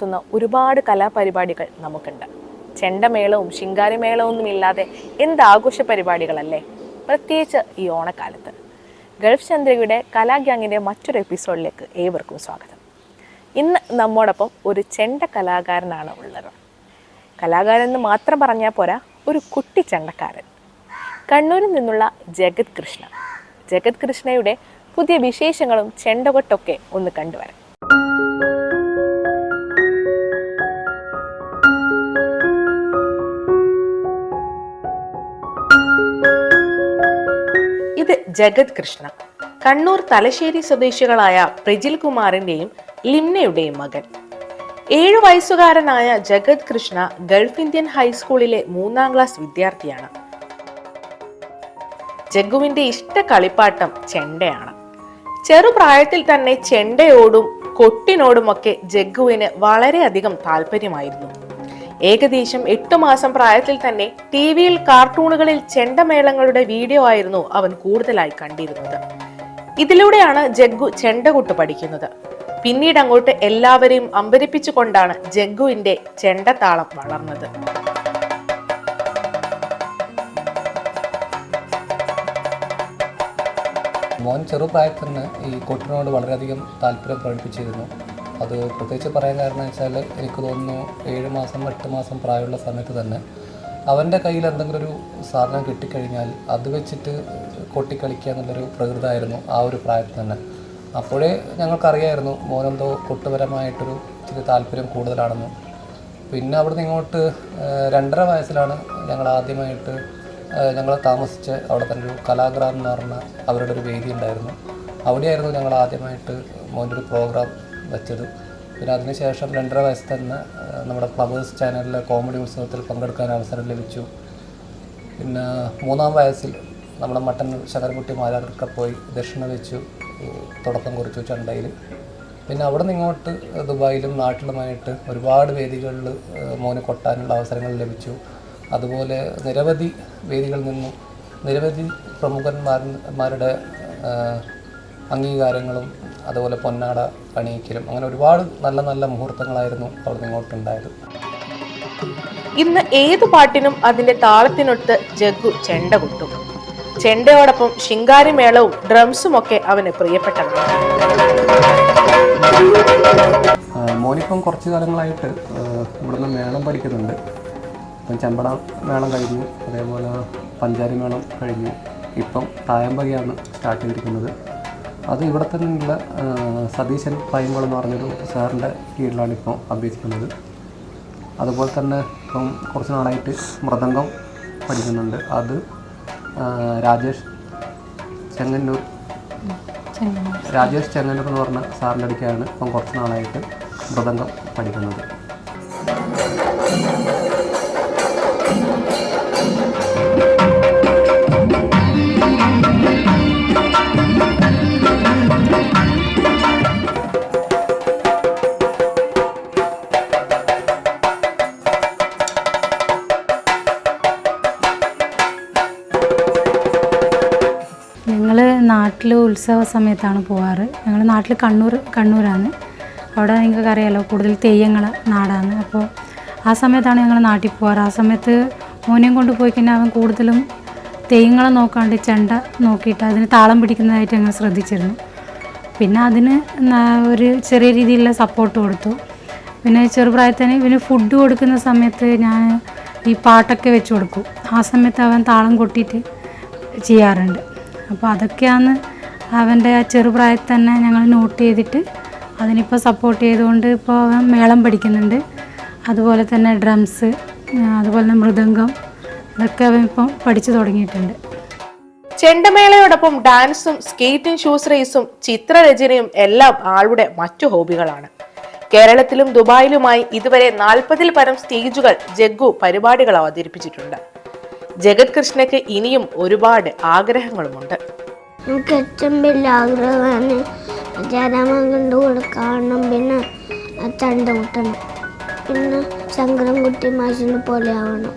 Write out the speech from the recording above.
ുന്ന ഒരുപാട് കലാപരിപാടികൾ നമുക്കുണ്ട്. ചെണ്ടമേളവും ശിങ്കാരിമേളവും ഇല്ലാതെ എന്ത് ആഘോഷ പരിപാടികളല്ലേ, പ്രത്യേകിച്ച് ഈ ഓണക്കാലത്ത്. ഗൾഫ് ചന്ദ്രികയുടെ കലാഗ്യാങ്ങിൻ്റെ മറ്റൊരു എപ്പിസോഡിലേക്ക് ഏവർക്കും സ്വാഗതം. ഇന്ന് നമ്മോടൊപ്പം ഒരു ചെണ്ട കലാകാരനാണ് ഉള്ളത്. കലാകാരൻ എന്ന് മാത്രം പറഞ്ഞാൽ പോരാ, ഒരു കുട്ടി ചെണ്ടക്കാരൻ. കണ്ണൂരിൽ നിന്നുള്ള ജഗത് കൃഷ്ണ. ജഗത് കൃഷ്ണയുടെ പുതിയ വിശേഷങ്ങളും ചെണ്ടകൊട്ടൊക്കെ ഒന്ന് കണ്ടുവരാം. ഇത് ജഗത് കൃഷ്ണ, കണ്ണൂർ തലശ്ശേരി സ്വദേശികളായ പ്രജിൽ കുമാറിന്റെയും ലിംനയുടെയും മകൻ. 7 വയസ്സുകാരനായ ജഗത് കൃഷ്ണ ഗൾഫ് ഇന്ത്യൻ ഹൈസ്കൂളിലെ 3ാം ക്ലാസ് വിദ്യാർത്ഥിയാണ്. ജഗ്ഗുവിന്റെ ഇഷ്ട കളിപ്പാട്ടം ചെണ്ടയാണ്. ചെറുപ്രായത്തിൽ തന്നെ ചെണ്ടയോടും കൊട്ടിനോടുമൊക്കെ ജഗ്ഗുവിന് വളരെയധികം താല്പര്യമായിരുന്നു. ഏകദേശം 8 മാസം പ്രായത്തിൽ തന്നെ ടിവിയിൽ കാർട്ടൂണുകളിൽ ചെണ്ടമേളങ്ങളുടെ വീഡിയോ ആയിരുന്നു അവൻ കൂടുതലായി കണ്ടിരുന്നത്. ഇതിലൂടെയാണ് ജഗ്ഗു ചെണ്ടകൊട്ട് പഠിക്കുന്നത്. പിന്നീട് അങ്ങോട്ട് എല്ലാവരെയും അമ്പരിപ്പിച്ചുകൊണ്ടാണ് ജഗ്ഗുവിന്റെ ചെണ്ടത്താളം വളർന്നത്. മോൻ ചെറുപ്രായത്തിൽ തന്നെ ഈ കൊട്ടിനോട് വളരെയധികം താല്പര്യം പ്രകടിപ്പിച്ചിരുന്നു. അത് പ്രത്യേകിച്ച് പറയാൻ കാരണം വെച്ചാൽ എനിക്ക് തോന്നുന്നു 7 മാസം 8 മാസം പ്രായമുള്ള സമയത്ത് തന്നെ അവൻ്റെ കയ്യിൽ എന്തെങ്കിലും ഒരു സാധനം കിട്ടിക്കഴിഞ്ഞാൽ അത് വെച്ചിട്ട് കൊട്ടിക്കളിക്കുക എന്നുള്ളൊരു പ്രകൃതമായിരുന്നു ആ ഒരു പ്രായത്തിൽ തന്നെ. അപ്പോഴേ ഞങ്ങൾക്കറിയായിരുന്നു മോനെന്തോ കൊട്ടുപരമായിട്ടൊരു ഇച്ചിരി താല്പര്യം കൂടുതലാണെന്നും. പിന്നെ അവിടുന്ന് ഇങ്ങോട്ട് 2.5 വയസ്സിലാണ് ഞങ്ങൾ ആദ്യമായിട്ട് ഞങ്ങൾ താമസിച്ച് അവിടെ തന്നെ ഒരു കലാഗ്രാം എന്ന് പറഞ്ഞ അവരുടെ ഒരു വേദി ഉണ്ടായിരുന്നു. അവിടെയായിരുന്നു ഞങ്ങൾ ആദ്യമായിട്ട് മോൻ്റെ ഒരു പ്രോഗ്രാം വെച്ചത്. പിന്നെ അതിനുശേഷം 2.5 വയസ്സിൽ തന്നെ നമ്മുടെ ഫ്ലവേഴ്സ് ചാനലിലെ കോമഡി ഉത്സവത്തിൽ പങ്കെടുക്കാൻ അവസരം ലഭിച്ചു. പിന്നെ 3ാം വയസ്സിൽ നമ്മുടെ മട്ടൻ ശകരൻകുട്ടി മാരാർക്കൊക്കെ പോയി ദക്ഷിണ വെച്ചു തുടക്കം കുറിച്ചു ചെണ്ടയിൽ. പിന്നെ അവിടെ നിന്ന് ഇങ്ങോട്ട് ദുബായിലും നാട്ടിലുമായിട്ട് ഒരുപാട് വേദികളിൽ മോന് കൊട്ടാനുള്ള അവസരങ്ങൾ ലഭിച്ചു. അതുപോലെ നിരവധി വേദികളിൽ നിന്നും നിരവധി പ്രമുഖന്മാരുടെ അംഗീകാരങ്ങളും അതുപോലെ പൊന്നാട അണിയിക്കലും അങ്ങനെ ഒരുപാട് നല്ല നല്ല മുഹൂർത്തങ്ങളായിരുന്നു അവിടെ നിങ്ങോട്ടുണ്ടായത്. ഇന്ന് ഏതു പാട്ടിനും അതിന്റെ താളത്തിനൊത്ത് ജഗ്ഗു ചെണ്ട കൊട്ടും. ചെണ്ടയോടൊപ്പം ശിങ്കാരിമേളവും ഡ്രംസും ഒക്കെ അവന് പ്രിയപ്പെട്ടതാണ്. മോനിപ്പം കുറച്ച് കാലങ്ങളായിട്ട് ഇവിടുന്ന് മേളം പഠിക്കുന്നുണ്ട്. ഇപ്പം ചെമ്പട മേളം കഴിഞ്ഞു, അതേപോലെ പഞ്ചാരി മേളം കഴിഞ്ഞു. ഇപ്പം തായമ്പകയാണ് സ്റ്റാർട്ട് ചെയ്തിരിക്കുന്നത്. അത് ഇവിടെ തന്നെയുള്ള സതീശൻ പൈമ്പൾ എന്ന് പറഞ്ഞൊരു സാറിൻ്റെ കീഴിലാണ് ഇപ്പോൾ അഭ്യസിക്കുന്നത്. അതുപോലെ തന്നെ ഇപ്പം കുറച്ച് നാളായിട്ട് മൃദംഗം പഠിക്കുന്നുണ്ട്. അത് രാജേഷ് ചെങ്ങന്നൂർ എന്ന് പറഞ്ഞ സാറിൻ്റെ അടുക്കാണ് ഇപ്പം കുറച്ച് നാളായിട്ട് മൃദംഗം പഠിക്കുന്നത്. ഞങ്ങൾ നാട്ടിൽ ഉത്സവ സമയത്താണ് പോവാറ്. ഞങ്ങൾ നാട്ടിൽ കണ്ണൂരാണ്. അവിടെ നിങ്ങൾക്ക് അറിയാമല്ലോ, കൂടുതൽ തെയ്യങ്ങളെ നാടാണ്. അപ്പോൾ ആ സമയത്താണ് ഞങ്ങൾ നാട്ടിൽ പോവാറ്. ആ സമയത്ത് മോനെയും കൊണ്ട് പോയി കഴിഞ്ഞാൽ അവൻ കൂടുതലും തെയ്യങ്ങളെ നോക്കാണ്ട് ചെണ്ട നോക്കിയിട്ട് അതിന് താളം പിടിക്കുന്നതായിട്ട് ഞങ്ങൾ ശ്രദ്ധിച്ചിരുന്നു. പിന്നെ അതിന് ഒരു ചെറിയ രീതിയിലുള്ള സപ്പോർട്ട് കൊടുത്തു. പിന്നെ ചെറുപ്രായത്തിന് ഇവന് ഫുഡ് കൊടുക്കുന്ന സമയത്ത് ഞാൻ ഈ പാട്ടൊക്കെ വെച്ച് കൊടുക്കും. ആ സമയത്ത് അവൻ താളം കൊട്ടിയിട്ട് ചെയ്യാറുണ്ട്. അപ്പോൾ അതൊക്കെയാണ് അവൻ്റെ ആ ചെറുപ്രായത്തിൽ തന്നെ ഞങ്ങൾ നോട്ട് ചെയ്തിട്ട് അതിനിപ്പോൾ സപ്പോർട്ട് ചെയ്തുകൊണ്ട് ഇപ്പോൾ അവൻ മേളം പഠിക്കുന്നുണ്ട്. അതുപോലെ തന്നെ ഡ്രംസ്, അതുപോലെ തന്നെ മൃദംഗം, ഇതൊക്കെ അവൻ ഇപ്പം പഠിച്ചു തുടങ്ങിയിട്ടുണ്ട്. ചെണ്ടമേളയോടൊപ്പം ഡാൻസും സ്കേറ്റിംഗ് ഷൂസ് റേസും ചിത്രരചനയും എല്ലാം ആളുടെ മറ്റു ഹോബികളാണ്. കേരളത്തിലും ദുബായിലുമായി ഇതുവരെ 40-ൽ പരം സ്റ്റേജുകൾ ജഗ്ഗു പരിപാടികൾ അവതരിപ്പിച്ചിട്ടുണ്ട്. ജഗത് കൃഷ്ണയ്ക്ക് ഇനിയും ഒരുപാട് ആഗ്രഹങ്ങളുമുണ്ട്. എനിക്ക് ഏറ്റവും വലിയ ആഗ്രഹമാണ് ജയരാമൻ്റെ കൂടെ കാണണം, പിന്നെ ചെണ്ട കൊട്ടണം, പിന്നെ ശങ്കരൻകുട്ടി മാഷിനെ പോലെ ആവണം.